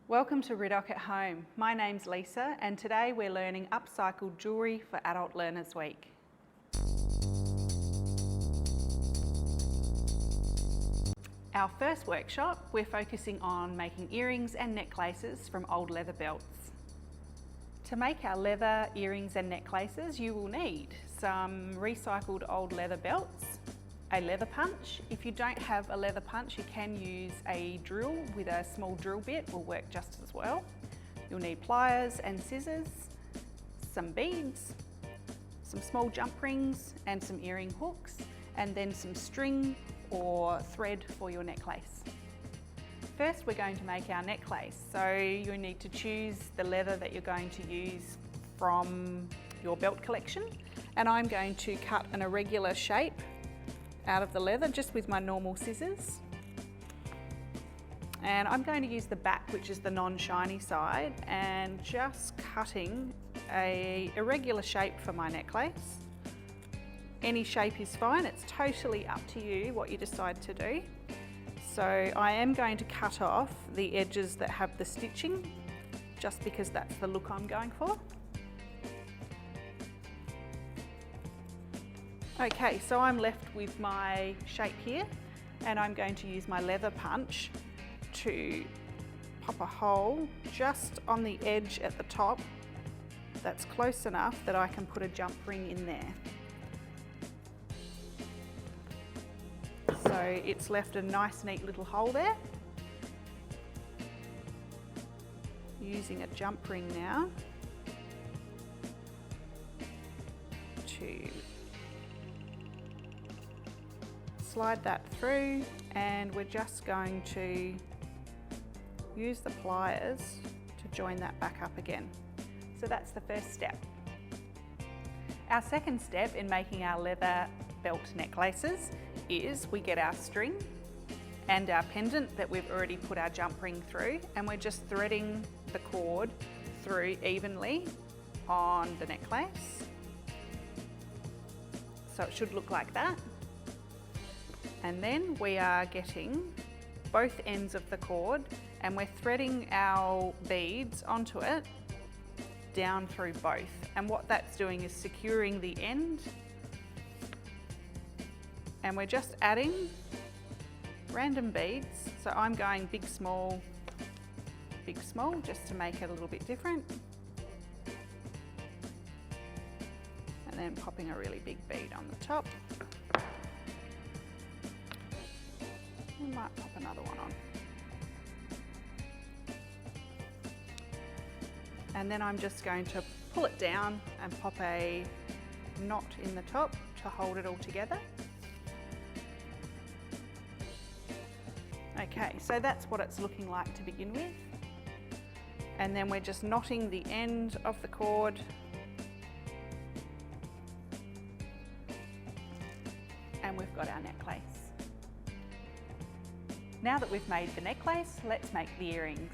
Welcome to Riddoch at Home. My name's Lisa and today we're learning upcycled jewellery for Adult Learners Week. Our first workshop, we're focusing on making earrings and necklaces from old leather belts. To make our leather earrings and necklaces, you will need some recycled old leather belts, a leather punch. If you don't have a leather punch, you can use a drill with a small drill bit, will work just as well. You'll need pliers and scissors, some beads, some small jump rings and some earring hooks, and then some string or thread for your necklace. First, we're going to make our necklace. So you need to choose the leather that you're going to use from your belt collection. And I'm going to cut an irregular shape out of the leather just with my normal scissors. And I'm going to use the back, which is the non-shiny side, and just cutting an irregular shape for my necklace. Any shape is fine, it's totally up to you what you decide to do. So I am going to cut off the edges that have the stitching, just because that's the look I'm going for. Okay, so I'm left with my shape here, and I'm going to use my leather punch to pop a hole just on the edge at the top that's close enough that I can put a jump ring in there. So it's left a nice neat little hole there. Using a jump ring now to slide that through, and we're just going to use the pliers to join that back up again. So that's the first step. Our second step in making our leather belt necklaces is we get our string and our pendant that we've already put our jump ring through, and we're just threading the cord through evenly on the necklace. So it should look like that. And then we are getting both ends of the cord and we're threading our beads onto it down through both. And what that's doing is securing the end. And we're just adding random beads. So I'm going big, small, just to make it a little bit different. And then popping a really big bead on the top. We might pop another one on. And then I'm just going to pull it down and pop a knot in the top to hold it all together. Okay, so that's what it's looking like to begin with. And then we're just knotting the end of the cord and we've got our necklace. Now that we've made the necklace, let's make the earrings.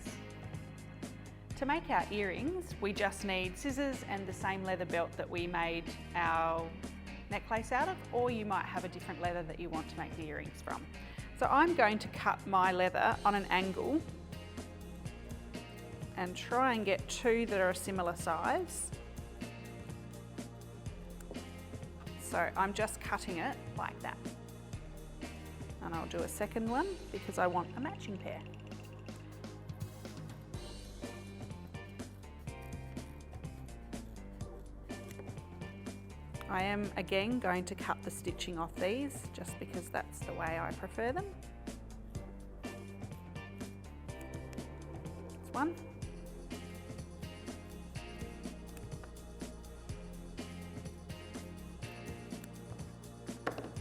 To make our earrings, we just need scissors and the same leather belt that we made our necklace out of, or you might have a different leather that you want to make the earrings from. So I'm going to cut my leather on an angle and try and get two that are a similar size. So I'm just cutting it like that. And I'll do a second one because I want a matching pair. I am again going to cut the stitching off these just because that's the way I prefer them. That's one.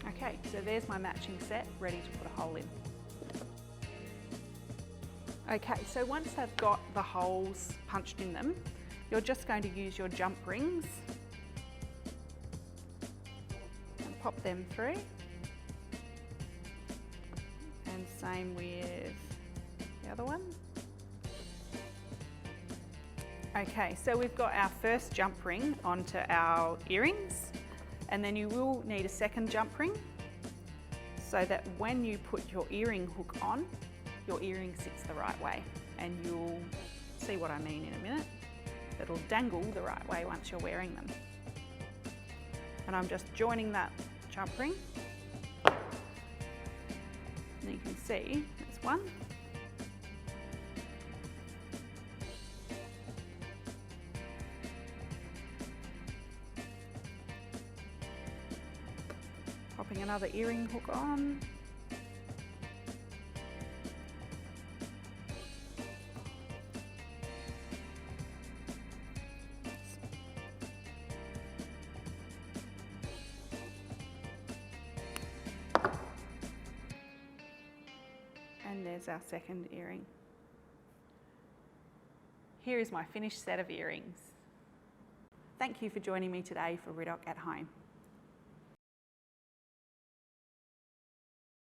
Okay, so there's my matching set, ready to put a hole in. Okay, so once I've got the holes punched in them, you're just going to use your jump rings and pop them through. And same with the other one. Okay, so we've got our first jump ring onto our earrings, and then you will need a second jump ring so that when you put your earring hook on, your earring sits the right way. and you'll see what I mean in a minute. It'll dangle the right way once you're wearing them. And I'm just joining that jump ring. And you can see there's one. Popping another earring hook on. And there's our second earring. Here is my finished set of earrings. Thank you for joining me today for Riddoch at Home.